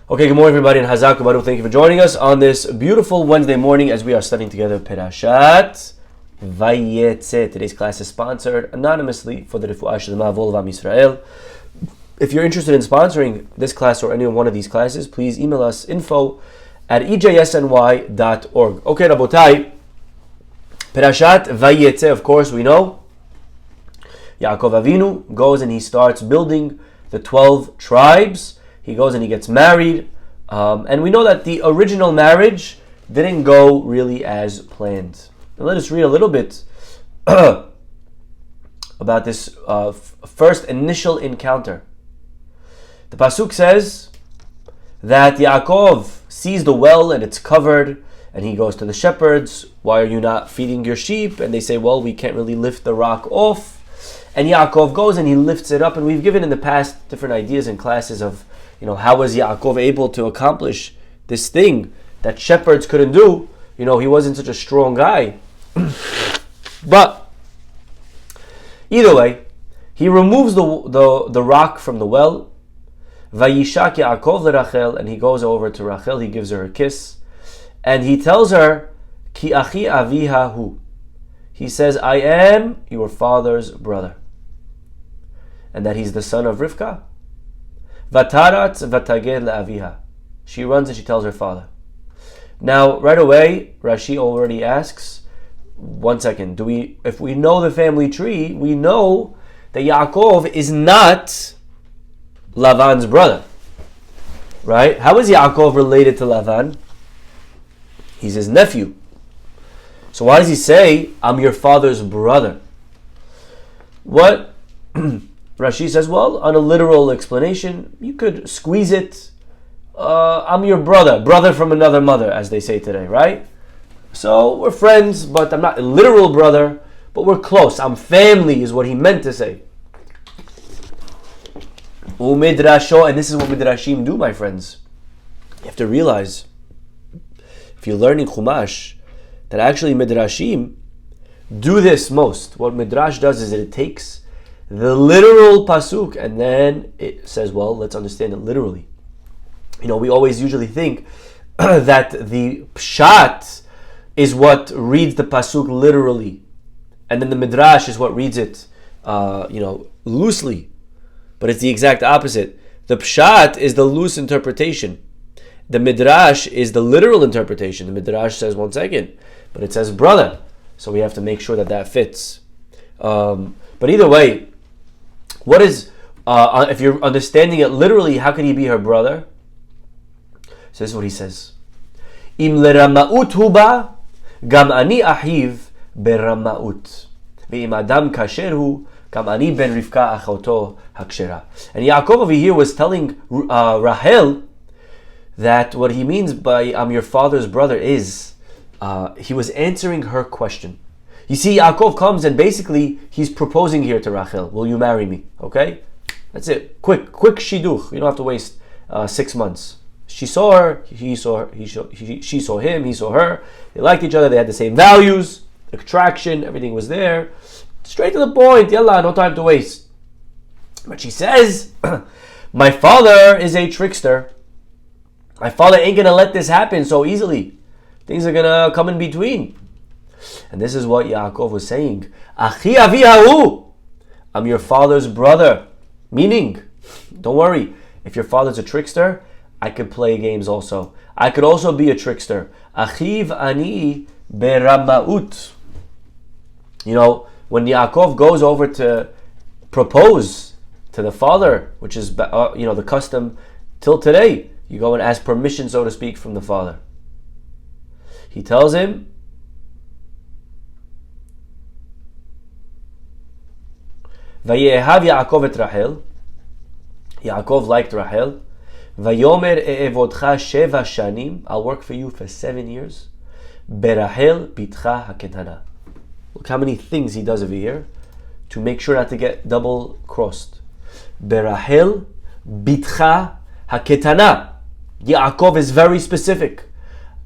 Okay, good morning everybody, and Hazak Ubaru. Thank you for joining us on this beautiful Wednesday morning as we are studying together Perashat Vayetze. Today's class is sponsored anonymously for the Refuah Shlema of all of Israel. If you're interested in sponsoring this class or any one of these classes, please email us info@ejsny.org. Okay, Rabotai, Perashat Vayetze, of course, we know Yaakov Avinu goes and he starts building the 12 tribes. He goes and he gets married. And we know that the original marriage didn't go really as planned. Now let us read a little bit about this first initial encounter. The Pasuk says that Yaakov sees the well and it's covered, and he goes to the shepherds. Why are you not feeding your sheep? And they say, well, we can't really lift the rock off. And Yaakov goes and he lifts it up. And we've given in the past different ideas in classes of, how was Yaakov able to accomplish this thing that shepherds couldn't do? He wasn't such a strong guy. But either way, he removes the rock from the well. Vayishak Yaakov leRachel, and he goes over to Rachel. He gives her a kiss, and he tells her, Ki achi aviha hu. He says, I am your father's brother, and that he's the son of Rivka. Vatarat vataged le'aviha. She runs and she tells her father. Now, right away, Rashi already asks, 1 second, if we know the family tree, we know that Yaakov is not Lavan's brother. Right? How is Yaakov related to Lavan? He's his nephew. So why does he say, I'm your father's brother? What Rashi says, well, on a literal explanation, you could squeeze it. I'm your brother from another mother, as they say today, right? So we're friends, but I'm not a literal brother, but we're close. I'm family, is what he meant to say. Umidrasho, and this is what Midrashim do, my friends. You have to realize, if you're learning Chumash, that actually Midrashim do this most. What Midrash does is that it takes the literal pasuk and then it says, well, let's understand it literally. We always usually think that the pshat is what reads the pasuk literally, and then the midrash is what reads it, loosely. But it's the exact opposite. The pshat is the loose interpretation. The midrash is the literal interpretation. The midrash says 1 second, but it says brother, so we have to make sure that fits. But either way, what is if you're understanding it literally, how can he be her brother? So this is what he says: Im leramaut huba, gam ani ahiv beramaut, ve'im adam kasher hu, gam ani ben Rivka achoto hakshera. And Yaakov over here was telling Rachel that what he means by I'm your father's brother is he was answering her question. You see, Yaakov comes and basically he's proposing here to Rachel. Will you marry me? Okay? That's it. Quick shiduch. You don't have to waste 6 months. She saw her, she saw him, he saw her. They liked each other, they had the same values, attraction, everything was there. Straight to the point, yalla, no time to waste. But she says, my father is a trickster. My father ain't gonna let this happen so easily. Things are gonna come in between. And this is what Yaakov was saying. Achi avihahu. I'm your father's brother. Meaning, don't worry, if your father's a trickster, I could play games also. I could also be a trickster. Achiv ani beramaut. When Yaakov goes over to propose to the father, which is the custom till today, you go and ask permission, so to speak, from the father. He tells him, Vayehav Yaakov et Rachel. Yaakov liked Rachel. Vayomer e'evodcha sheva shanim. I'll work for you for 7 years. Berachel bitcha haketana. Look how many things he does over here to make sure not to get double crossed. Berachel bitcha haketana. Yaakov is very specific.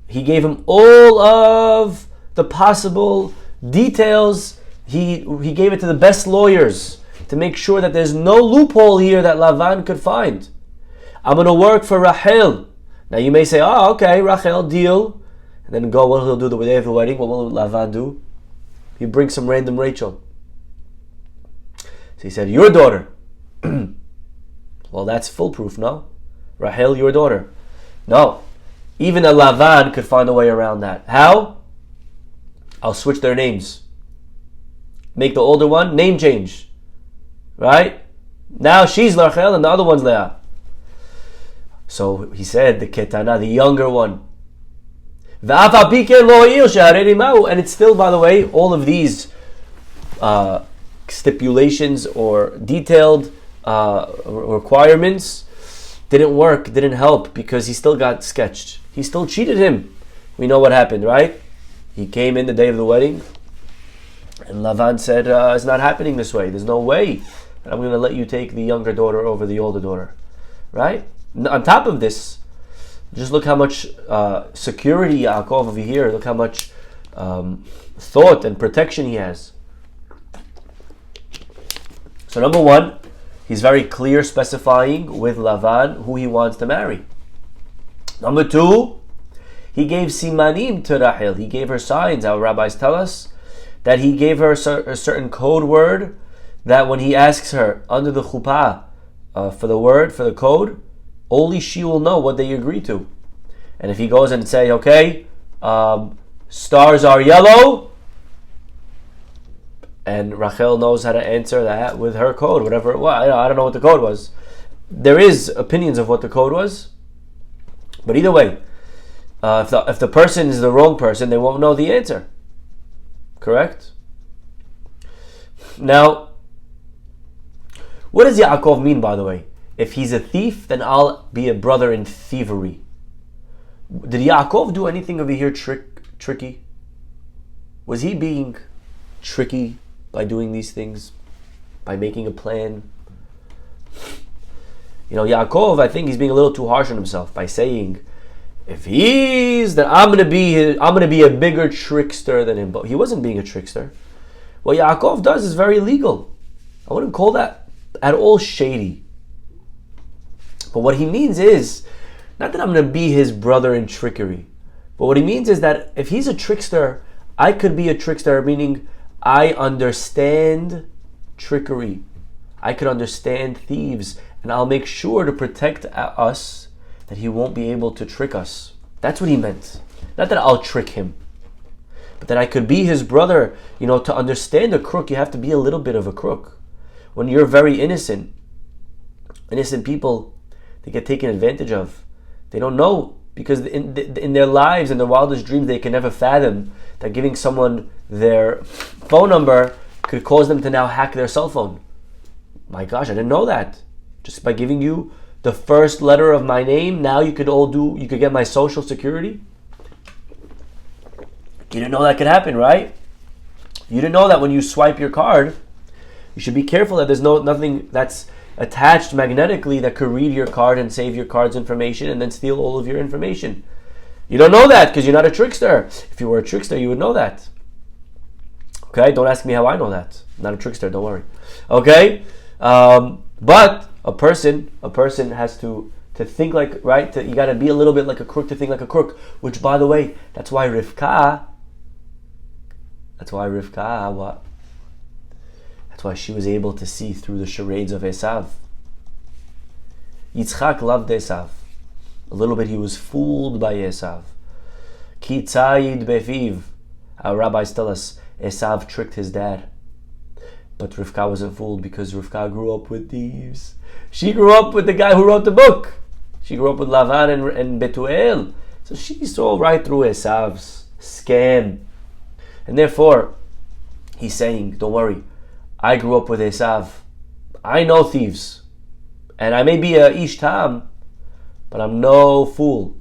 He gave him all of the possible details. He gave it to the best lawyers to make sure that there's no loophole here that Lavan could find. I'm going to work for Rachel. Now you may say, oh, okay, Rachel, deal. And then go, what he'll do the day of the wedding? What will Lavan do? He brings some random Rachel. So he said, your daughter. Well, that's foolproof, no? Rachel, your daughter. No. Even a Lavan could find a way around that. How? I'll switch their names. Make the older one name change. Right? Now she's Rachel and the other one's Leah. So he said, the Ketana, the younger one. And it's still, by the way, all of these stipulations or detailed requirements didn't work, didn't help, because he still got sketched. He still cheated him. We know what happened, right? He came in the day of the wedding, and Lavan said, it's not happening this way. There's no way that I'm going to let you take the younger daughter over the older daughter. Right? On top of this, just look how much security Yaakov over here, look how much thought and protection he has. So number one, he's very clear specifying with Lavan who he wants to marry. Number two, he gave simanim to Rachel. He gave her signs. Our rabbis tell us that he gave her a certain code word that when he asks her under the chuppah for the word, for the code, only she will know what they agree to. And if he goes and say, okay, stars are yellow, and Rachel knows how to answer that with her code, whatever it was. I don't know what the code was. There is opinions of what the code was. But either way, if the person is the wrong person, they won't know the answer. Correct? Now, what does Yaakov mean, by the way? If he's a thief, then I'll be a brother in thievery. Did Yaakov do anything over here tricky? Was he being tricky by doing these things? By making a plan? You know, Yaakov, I think he's being a little too harsh on himself by saying, if he's, then I'm gonna be a bigger trickster than him. But he wasn't being a trickster. What Yaakov does is very legal. I wouldn't call that at all shady. But what he means is, not that I'm going to be his brother in trickery, but what he means is that if he's a trickster, I could be a trickster, meaning I understand trickery. I could understand thieves, and I'll make sure to protect us that he won't be able to trick us. That's what he meant. Not that I'll trick him, but that I could be his brother. You know, to understand a crook, you have to be a little bit of a crook. When you're very innocent people, they get taken advantage of. They don't know, because in their lives, in their wildest dreams, they can never fathom that giving someone their phone number could cause them to now hack their cell phone. My gosh, I didn't know that. Just by giving you the first letter of my name, now you could get my social security. You didn't know that could happen, right? You didn't know that when you swipe your card, you should be careful that there's nothing that's attached magnetically that could read your card and save your card's information and then steal all of your information. You don't know that because you're not a trickster. If you were a trickster, you would know that. Okay, don't ask me how I know that. I'm not a trickster, don't worry. Okay, but a person has to think like, right? You got to be a little bit like a crook to think like a crook. Which, by the way, that's why Rivka, what? That's why she was able to see through the charades of Esav. Yitzchak loved Esav. A little bit he was fooled by Esav. Ki tzayid befiv. Our rabbis tell us Esav tricked his dad. But Rivka wasn't fooled because Rivka grew up with thieves. She grew up with the guy who wrote the book. She grew up with Lavan and Betuel. So she saw right through Esav's scam. And therefore, he's saying, don't worry, I grew up with Esav. I know thieves. And I may be a ish tam, but I'm no fool.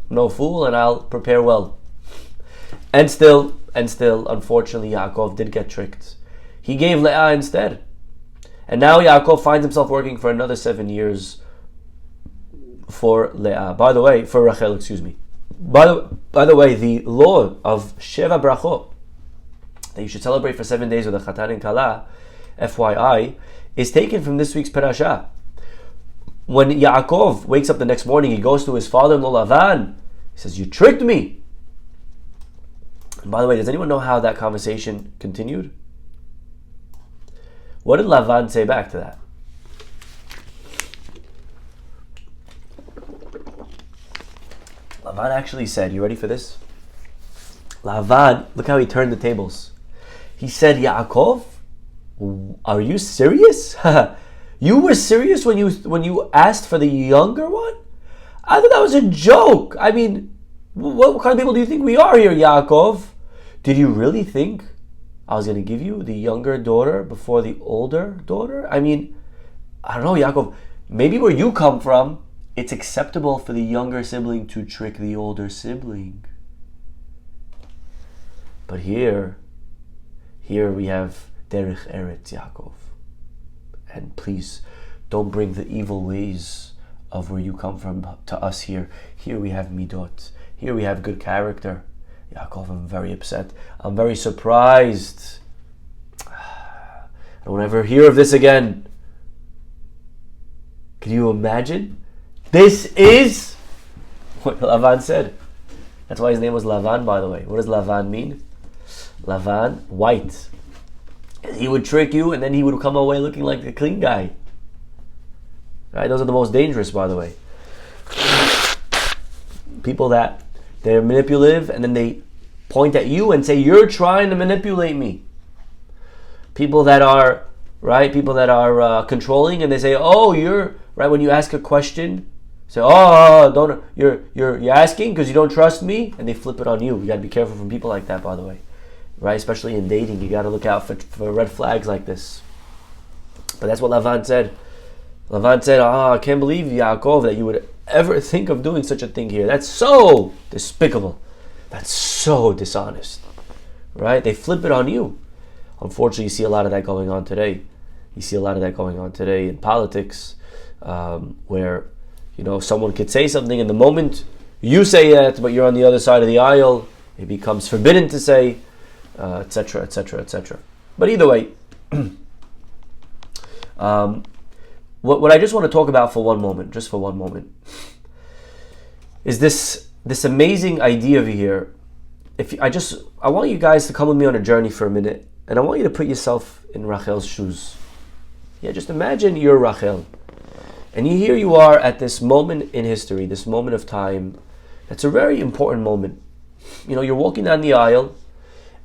No fool, and I'll prepare well. And still, unfortunately, Yaakov did get tricked. He gave Leah instead. And now Yaakov finds himself working for another 7 years for Leah. By the way, for Rachel, excuse me. By the way, the law of Sheva Brachot, that you should celebrate for 7 days with a Chatan and Kala, FYI, is taken from this week's parasha. when Yaakov wakes up the next morning, he goes to his father-in-law Lavan. He says, "You tricked me." And by the way, does anyone know how that conversation continued? What did Lavan say back to that? Lavan actually said, you ready for this? Lavan, look how he turned the tables. He said, "Yaakov, are you serious? You were serious when you asked for the younger one? I thought that was a joke. I mean, what kind of people do you think we are here, Yaakov? Did you really think I was going to give you the younger daughter before the older daughter? I mean, I don't know, Yaakov. Maybe where you come from, it's acceptable for the younger sibling to trick the older sibling. But here we have Derech Eretz, Yaakov. And please, don't bring the evil ways of where you come from to us here. Here we have midot. Here we have good character. Yaakov, I'm very upset. I'm very surprised. I don't ever hear of this again. Can you imagine? This is what Lavan said. That's why his name was Lavan, by the way. What does Lavan mean? Lavan, white. He would trick you and then he would come away looking like a clean guy. Right? Those are the most dangerous, by the way. People that they're manipulative and then they point at you and say, "You're trying to manipulate me." People that are, right? People that are controlling and they say, "Oh, you're," right? When you ask a question, say, "Oh, don't, you're asking because you don't trust me," and they flip it on you. You got to be careful from people like that, by the way. Right, especially in dating, you got to look out for red flags like this. But that's what Lavan said. Lavan said, "I can't believe, Yaakov, that you would ever think of doing such a thing here. That's so despicable. That's so dishonest." Right? They flip it on you. Unfortunately, you see a lot of that going on today. You see a lot of that going on today in politics, where someone could say something, and the moment you say that, but you're on the other side of the aisle, it becomes forbidden to say. Etc., etc., etc. But either way, what I just want to talk about for one moment, is this amazing idea over here. I want you guys to come with me on a journey for a minute, and I want you to put yourself in Rachel's shoes. Yeah, just imagine you're Rachel, and here you are at this moment in history, this moment of time. That's a very important moment. You're walking down the aisle.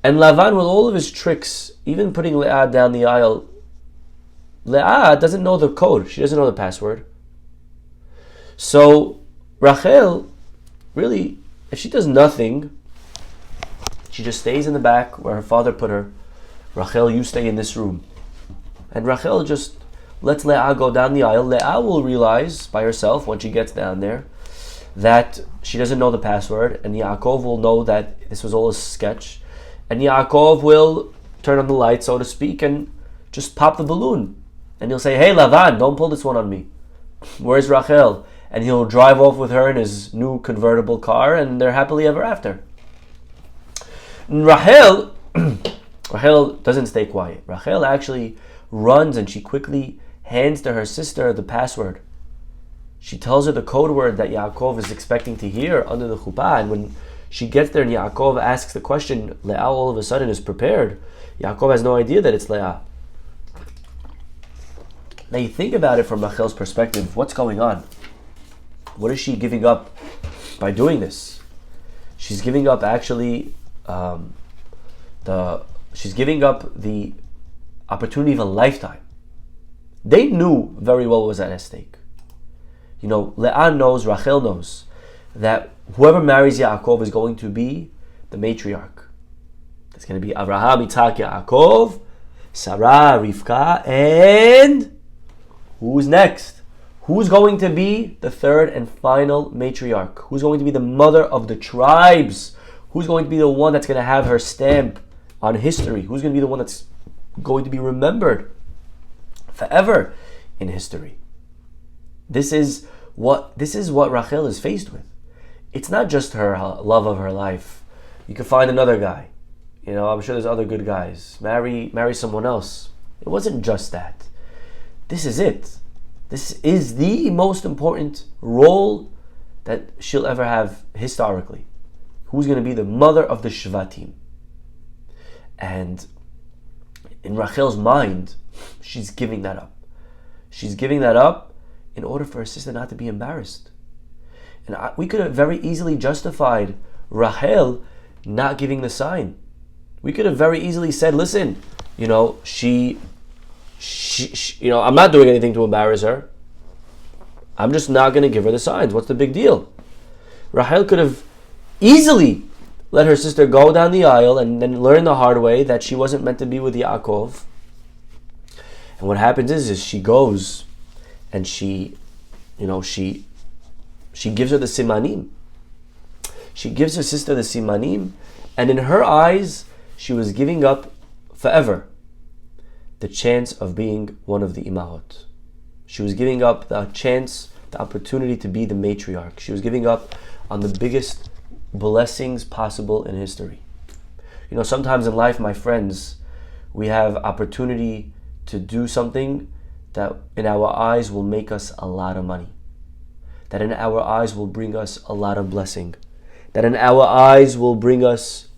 And Lavan, with all of his tricks, even putting Leah down the aisle, Leah doesn't know the code. She doesn't know the password. So Rachel, really, if she does nothing, she just stays in the back where her father put her. Rachel, you stay in this room. And Rachel just lets Leah go down the aisle. Leah will realize by herself when she gets down there that she doesn't know the password. And Yaakov will know that this was all a sketch. And Yaakov will turn on the light, so to speak, and just pop the balloon. And he'll say, "Hey, Lavan, don't pull this one on me. Where's Rachel?" And he'll drive off with her in his new convertible car, and they're happily ever after. And Rachel doesn't stay quiet. Rachel actually runs and she quickly hands to her sister the password. She tells her the code word that Yaakov is expecting to hear under the chuppah, and when she gets there and Yaakov asks the question, Leah all of a sudden is prepared. Yaakov has no idea that it's Leah. Now you think about it from Rachel's perspective. What's going on? What is she giving up by doing this? She's giving up actually she's giving up the opportunity of a lifetime. They knew very well what was at stake. Leah knows, Rachel knows that whoever marries Yaakov is going to be the matriarch. It's going to be Abraham, Yitzhak, Yaakov, Sarah, Rivka, and who's next? Who's going to be the third and final matriarch? Who's going to be the mother of the tribes? Who's going to be the one that's going to have her stamp on history? Who's going to be the one that's going to be remembered forever in history? This is what Rachel is faced with. It's not just her love of her life. You can find another guy. I'm sure there's other good guys. Marry someone else. It wasn't just that. This is it. This is the most important role that she'll ever have historically. Who's going to be the mother of the Shvatim? And in Rachel's mind, she's giving that up. She's giving that up in order for her sister not to be embarrassed. And we could have very easily justified Rachel not giving the sign. We could have very easily said, listen, she I'm not doing anything to embarrass her. I'm just not going to give her the signs. What's the big deal? Rachel could have easily let her sister go down the aisle and then learn the hard way that she wasn't meant to be with Yaakov. And what happens is she goes and she gives her the simanim. She gives her sister the simanim, and in her eyes, she was giving up forever the chance of being one of the imahot. She was giving up the chance, the opportunity to be the matriarch. She was giving up on the biggest blessings possible in history. Sometimes in life, my friends, we have opportunity to do something that in our eyes will make us a lot of money. That in our eyes will bring us a lot of blessing. That in our eyes will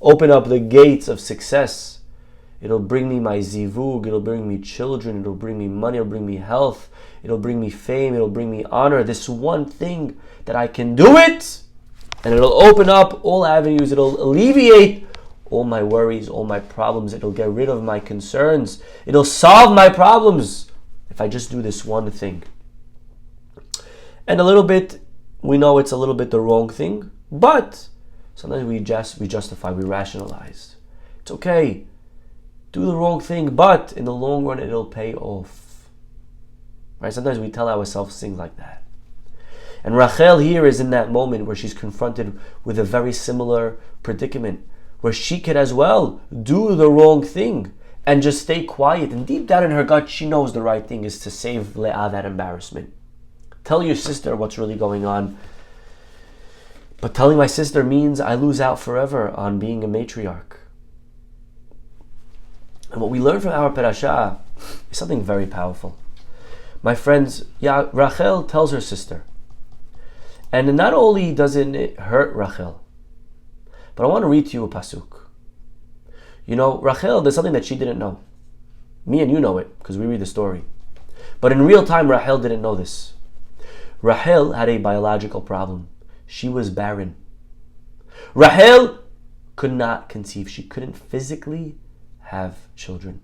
open up the gates of success. It'll bring me my zivug, it'll bring me children, it'll bring me money, it'll bring me health, it'll bring me fame, it'll bring me honor. This one thing that I can do it, and it'll open up all avenues, it'll alleviate all my worries, all my problems, it'll get rid of my concerns, it'll solve my problems if I just do this one thing. And a little bit, we know it's a little bit the wrong thing, but sometimes we justify, we rationalize. It's okay, do the wrong thing, but in the long run it'll pay off. Right? Sometimes we tell ourselves things like that. And Rachel here is in that moment where she's confronted with a very similar predicament, where she could as well do the wrong thing and just stay quiet. And deep down in her gut, she knows the right thing is to save Leah that embarrassment. Tell your sister what's really going on. But telling my sister means I lose out forever on being a matriarch. And what we learn from our parasha is something very powerful. My friends, Rachel tells her sister. And not only doesn't it hurt Rachel, but I want to read to you a pasuk. Rachel, there's something that she didn't know. Me and you know it, because we read the story. But in real time, Rachel didn't know this. Rachel had a biological problem. She was barren. Rachel could not conceive. She couldn't physically have children.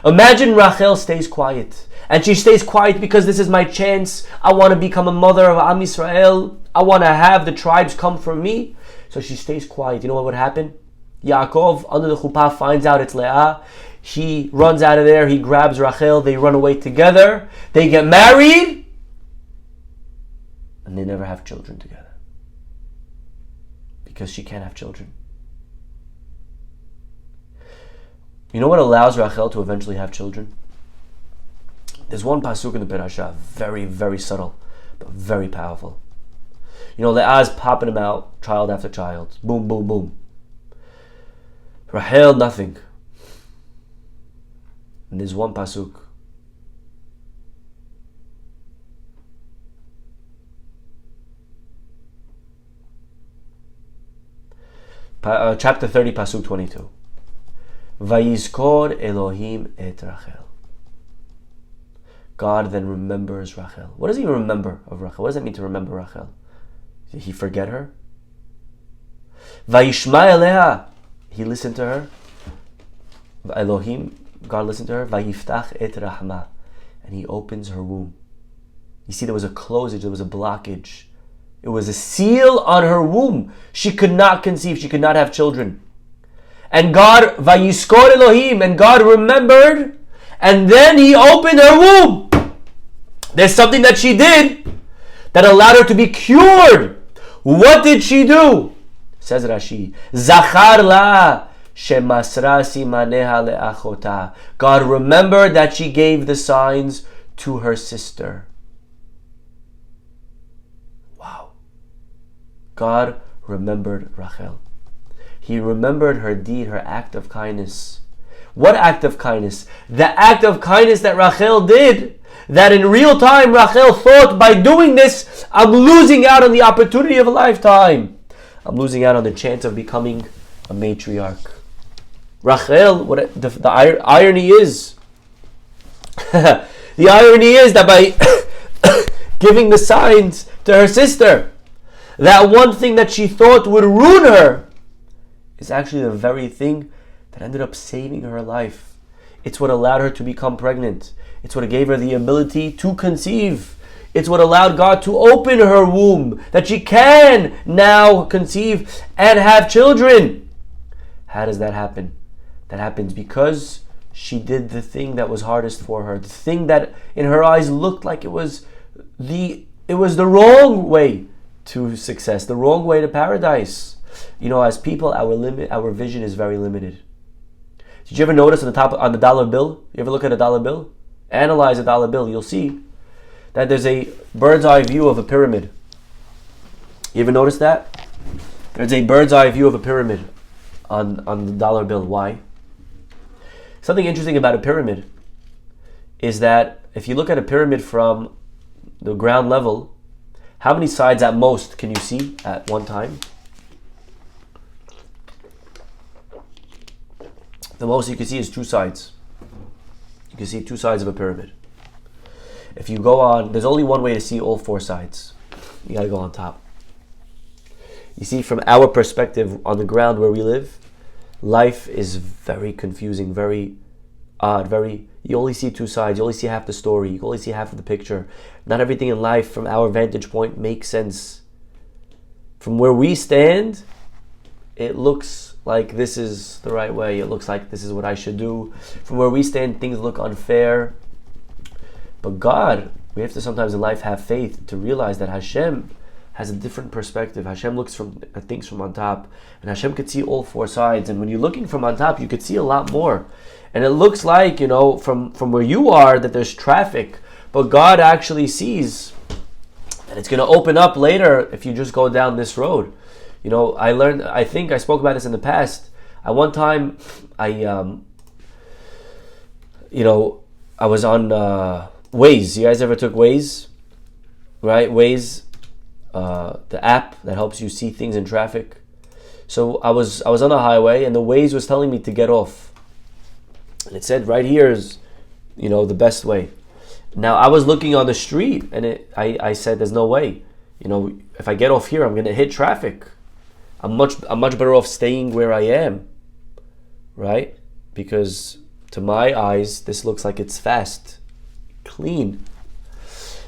Imagine Rachel stays quiet. And she stays quiet because this is my chance. I want to become a mother of Am Yisrael. I want to have the tribes come from me. So she stays quiet. You know what would happen? Yaakov, under the chuppah, finds out it's Leah. He runs out of there. He grabs Rachel. They run away together. They get married. And they never have children together. Because she can't have children. You know what allows Rachel to eventually have children? There's one pasuk in the parasha, very, very subtle, but very powerful. Leah's popping him out, child after child. Boom, boom, boom. Rachel, nothing. And there's one pasuk. Chapter 30, pasuk 22. Vayizkor Elohim et Rachel. God then remembers Rachel. What does he remember of Rachel? What does it mean to remember Rachel? Did he forget her? Vayishma Eleha. He listened to her. Elohim, God listened to her. Vayiftach et Rahma. And he opens her womb. You see, there was a closage, there was a blockage. It was a seal on her womb. She could not conceive. She could not have children. And God, Vayiskor Elohim, and God remembered, and then he opened her womb. There's something that she did that allowed her to be cured. What did she do? Says Rashi, Zachar la shemasra simaneha leachota. God remembered that she gave the signs to her sister. Wow. God remembered Rachel. He remembered her deed, her act of kindness. What act of kindness? The act of kindness that Rachel did that in real time Rachel thought, by doing this, I'm losing out on the opportunity of a lifetime. I'm losing out on the chance of becoming a matriarch. Rachel, the irony is, the irony is that by giving the signs to her sister, that one thing that she thought would ruin her is actually the very thing that ended up saving her life. It's what allowed her to become pregnant. It's what gave her the ability to conceive. It's what allowed God to open her womb, that she can now conceive and have children. How does that happen? That happens because she did the thing that was hardest for her, the thing that in her eyes looked like it was the wrong way to success, the wrong way to paradise. As people, our vision is very limited. Did you ever notice on the dollar bill? You ever look at a dollar bill? Analyze a dollar bill. You'll see that there's a bird's eye view of a pyramid. You ever notice that? There's a bird's eye view of a pyramid on the dollar bill. Why? Something interesting about a pyramid is that if you look at a pyramid from the ground level, how many sides at most can you see at one time? The most you can see is 2 sides. You can see 2 sides of a pyramid. If you go on, there's only one way to see all 4 sides. You gotta go on top. You see, from our perspective on the ground where we live, life is very confusing, very odd, you only see 2 sides, you only see half the story, you only see half of the picture. Not everything in life from our vantage point makes sense. From where we stand, it looks like this is the right way, it looks like this is what I should do. From where we stand, things look unfair. But God, we have to sometimes in life have faith to realize that Hashem has a different perspective. Hashem looks at things from on top, and Hashem could see all 4 sides. And when you're looking from on top, you could see a lot more. And it looks like, from where you are, that there's traffic, but God actually sees that it's going to open up later if you just go down this road. I think I spoke about this in the past. At one time, I was on Waze. You guys ever took Waze? Right? Waze, the app that helps you see things in traffic. So I was on the highway, and the Waze was telling me to get off. And it said right here is, the best way. Now I was looking on the street, and I said, there's no way. If I get off here, I'm going to hit traffic. I'm much better off staying where I am, right? Because to my eyes, this looks like it's fast, clean.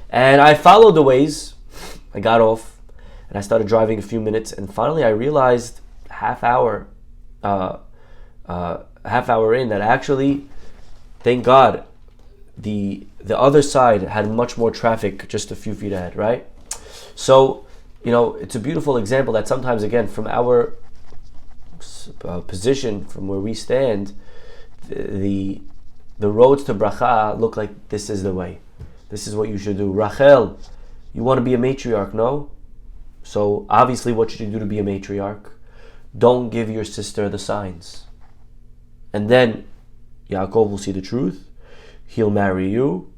And I followed the Waze. I got off, and I started driving a few minutes, and finally I realized half hour in that actually, thank God, the other side had much more traffic just a few feet ahead, right? So, it's a beautiful example that sometimes, again, from our position, from where we stand, the roads to bracha look like this is the way. This is what you should do. Rachel, you want to be a matriarch, no? So obviously what should you do to be a matriarch? Don't give your sister the signs. And then Yaakov will see the truth. He'll marry you.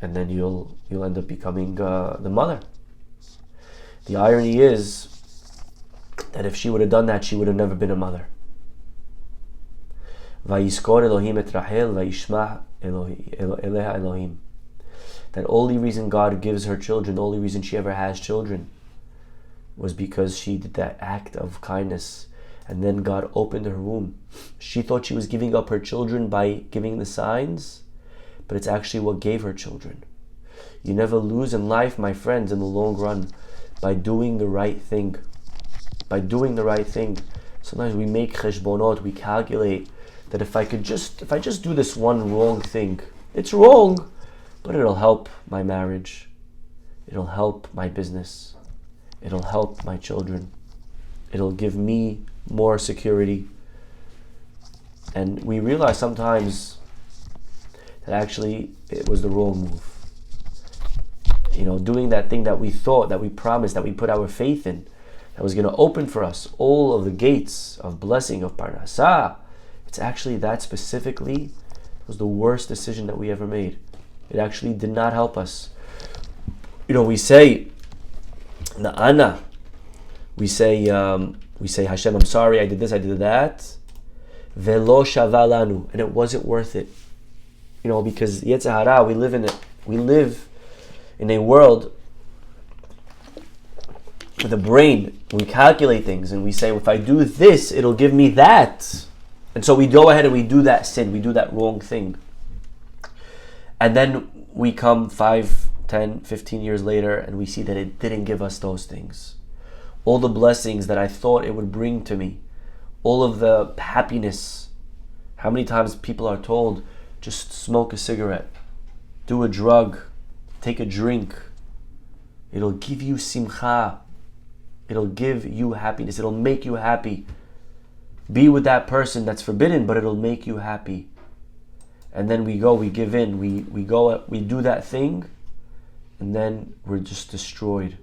And then you'll end up becoming the mother. The irony is that if she would have done that, she would have never been a mother. Vayiskor Elohim et Rachel, vayishma Eleha Elohim. That only reason God gives her children, the only reason she ever has children, was because she did that act of kindness. And then God opened her womb. She thought she was giving up her children by giving the signs, but it's actually what gave her children. You never lose in life, my friends, in the long run, by doing the right thing. By doing the right thing. Sometimes we make cheshbonot, we calculate that if I just do this one wrong thing, it's wrong, but it'll help my marriage. It'll help my business. It'll help my children. It'll give me more security. And we realize sometimes that actually it was the wrong move. Doing that thing that we thought, that we promised, that we put our faith in, that was going to open for us all of the gates of blessing, of parnasah. It's actually that specifically was the worst decision that we ever made. It actually did not help us. We say Na'ana. We say Hashem, I'm sorry, I did this, I did that. Velo shava lanu, and it wasn't worth it. Because Yetzer Hara, we live in a world with a brain. We calculate things and we say, if I do this, it'll give me that. And so we go ahead and we do that sin, we do that wrong thing. And then we come 5, 10, 15 years later and we see that it didn't give us those things. All the blessings that I thought it would bring to me, all of the happiness. How many times people are told, just smoke a cigarette, do a drug, take a drink. It'll give you simcha. It'll give you happiness. It'll make you happy. Be with that person that's forbidden, but it'll make you happy. And then we give in, we do that thing, and then we're just destroyed.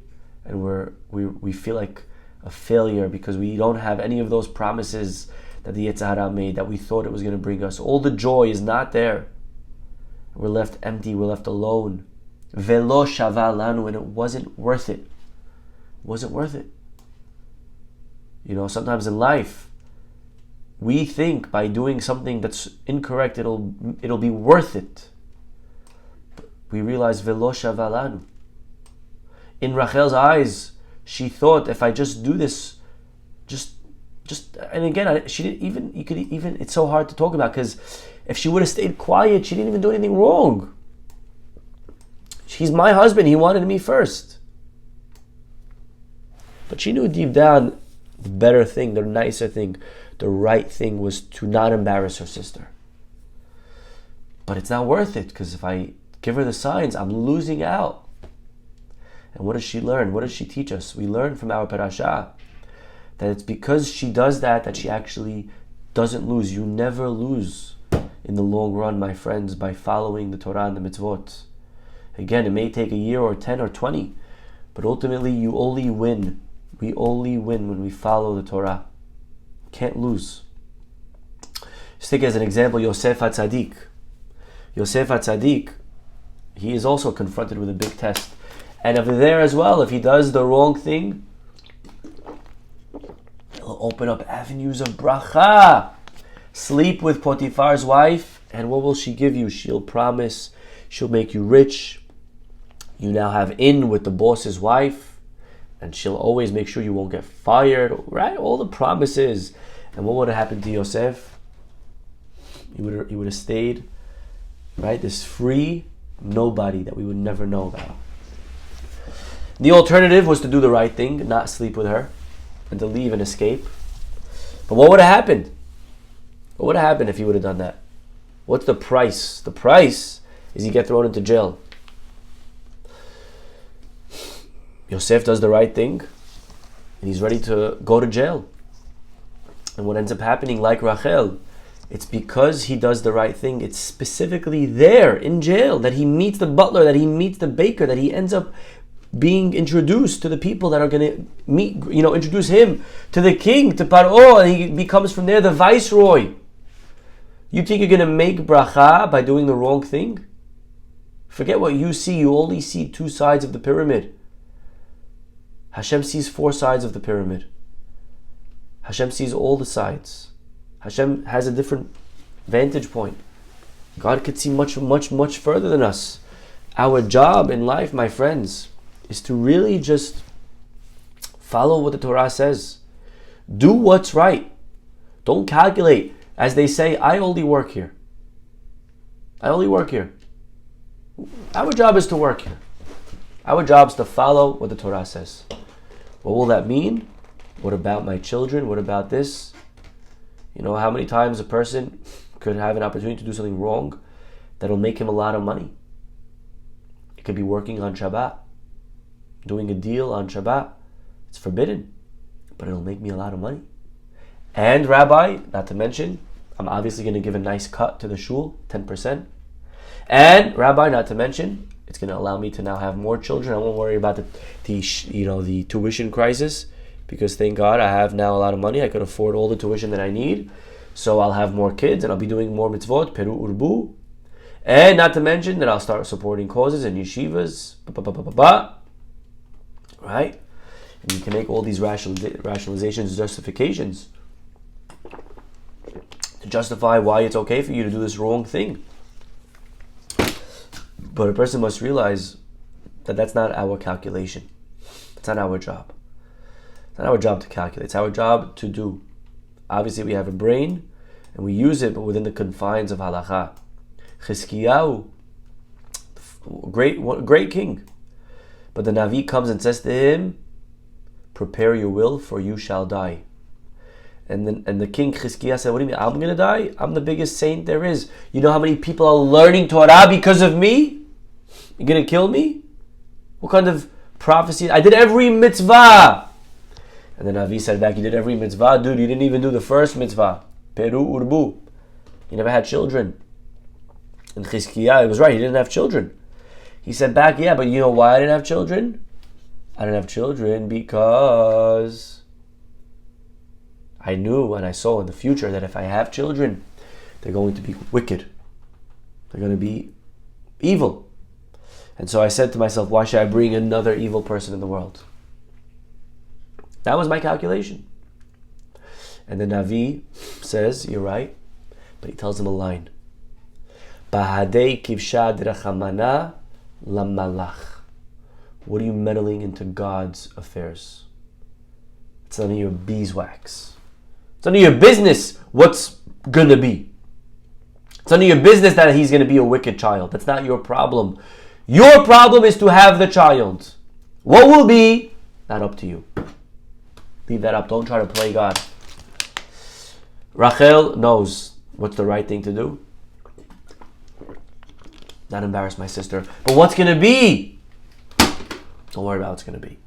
And we feel like a failure because we don't have any of those promises that the Yetzer Hara made, that we thought it was going to bring us. All the joy is not there. We're left empty, we're left alone. Velo shava lanu, and it wasn't worth it. It wasn't worth it. Sometimes in life, we think by doing something that's incorrect, it'll be worth it. But we realize velo shava lanu. In Rachel's eyes, she thought, if I just do this, and again, she didn't even. It's so hard to talk about because if she would have stayed quiet, she didn't even do anything wrong. He's my husband. He wanted me first. But she knew deep down the better thing, the nicer thing, the right thing was to not embarrass her sister. But it's not worth it because if I give her the signs, I'm losing out. And what does she learn? What does she teach us? We learn from our parasha that it's because she does that she actually doesn't lose. You never lose in the long run, my friends, by following the Torah and the mitzvot. Again, it may take a year or 10 or 20, but ultimately you only win. We only win when we follow the Torah. Can't lose. Just take as an example Yosef HaTzadik. Yosef HaTzadik, he is also confronted with a big test. And over there as well, if he does the wrong thing, he'll open up avenues of bracha. Sleep with Potiphar's wife, and what will she give you? She'll promise, she'll make you rich. You now have in with the boss's wife, and she'll always make sure you won't get fired, right? All the promises. And what would have happened to Yosef? He would have stayed, right? This free nobody that we would never know about. The alternative was to do the right thing, not sleep with her, and to leave and escape. But what would have happened? What would have happened if he would have done that? What's the price? The price is he get thrown into jail. Yosef does the right thing, and he's ready to go to jail. And what ends up happening, like Rachel, it's because he does the right thing. It's specifically there in jail that he meets the butler, that he meets the baker, that he ends up being introduced to the people that are going to meet, introduce him to the king, to Paro, and he becomes from there the viceroy. You think you're going to make bracha by doing the wrong thing? Forget what you see. You only see two sides of the pyramid. Hashem sees 4 sides of the pyramid. Hashem sees all the sides. Hashem has a different vantage point. God could see much, much, much further than us. Our job in life, my friends, is to really just follow what the Torah says. Do what's right. Don't calculate. As they say, I only work here. I only work here. Our job is to work here. Our job is to follow what the Torah says. What will that mean? What about my children? What about this? How many times a person could have an opportunity to do something wrong that'll make him a lot of money? It could be working on Shabbat, doing a deal on Shabbat. It's forbidden, but it'll make me a lot of money. And Rabbi, not to mention, I'm obviously going to give a nice cut to the shul, 10%. And Rabbi, not to mention, it's going to allow me to now have more children. I won't worry about the tuition crisis, because thank God I have now a lot of money. I could afford all the tuition that I need. So I'll have more kids and I'll be doing more mitzvot, peru urbu. And not to mention that I'll start supporting causes and yeshivas, right? And you can make all these rationalizations, justifications to justify why it's okay for you to do this wrong thing. But a person must realize that that's not our calculation. It's not our job. It's not our job to calculate. It's our job to do. Obviously, we have a brain and we use it, but within the confines of halakha. Chizkiyahu, great king. But the Navi comes and says to him, prepare your will, for you shall die. And the king Chizkiah said, what do you mean? I'm going to die? I'm the biggest saint there is. You know how many people are learning Torah because of me? You're going to kill me? What kind of prophecy? I did every mitzvah. And the Navi said back, you did every mitzvah? Dude, you didn't even do the first mitzvah. Peru urbu. You never had children. And Chizkiah, it was right, he didn't have children. He said back, yeah, but you know why I didn't have children? I didn't have children because I knew and I saw in the future that if I have children, they're going to be wicked. They're going to be evil. And so I said to myself, why should I bring another evil person in the world? That was my calculation. And the Navi says, you're right, but he tells him a line. Bahadei kivshad rachamana lamalach. What are you meddling into God's affairs? It's none of your beeswax. It's none of your business what's gonna be. It's none of your business that he's gonna be a wicked child. That's not your problem. Your problem is to have the child. What will be, not up to you. Leave that up. Don't try to play God. Rachel knows what's the right thing to do. Not embarrass my sister. But what's going to be? Don't worry about what's going to be.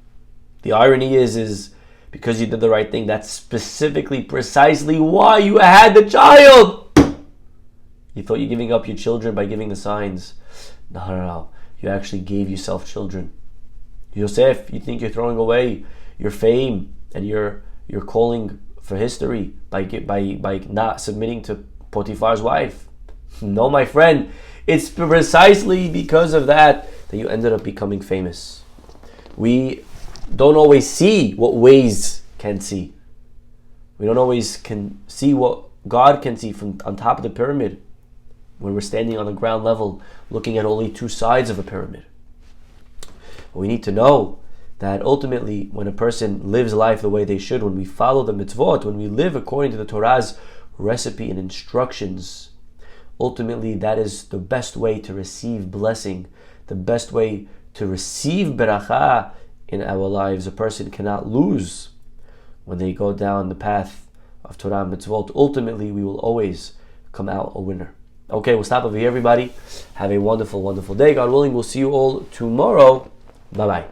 The irony is because you did the right thing, that's specifically, precisely why you had the child. You thought you're giving up your children by giving the signs. No. You actually gave yourself children. Yosef, you think you're throwing away your fame and your calling for history by not submitting to Potiphar's wife? No, my friend. It's precisely because of that you ended up becoming famous. We don't always see what ways can see. We don't always can see what God can see from on top of the pyramid when we're standing on the ground level looking at only two sides of a pyramid. But we need to know that ultimately when a person lives life the way they should, when we follow the mitzvot, when we live according to the Torah's recipe and instructions, ultimately that is the best way to receive blessing, the best way to receive beracha in our lives. A person cannot lose when they go down the path of Torah and mitzvot. Ultimately we will always come out a winner. Okay, we'll stop over here, everybody. Have a wonderful, wonderful day. God willing, we'll see you all tomorrow. Bye-bye.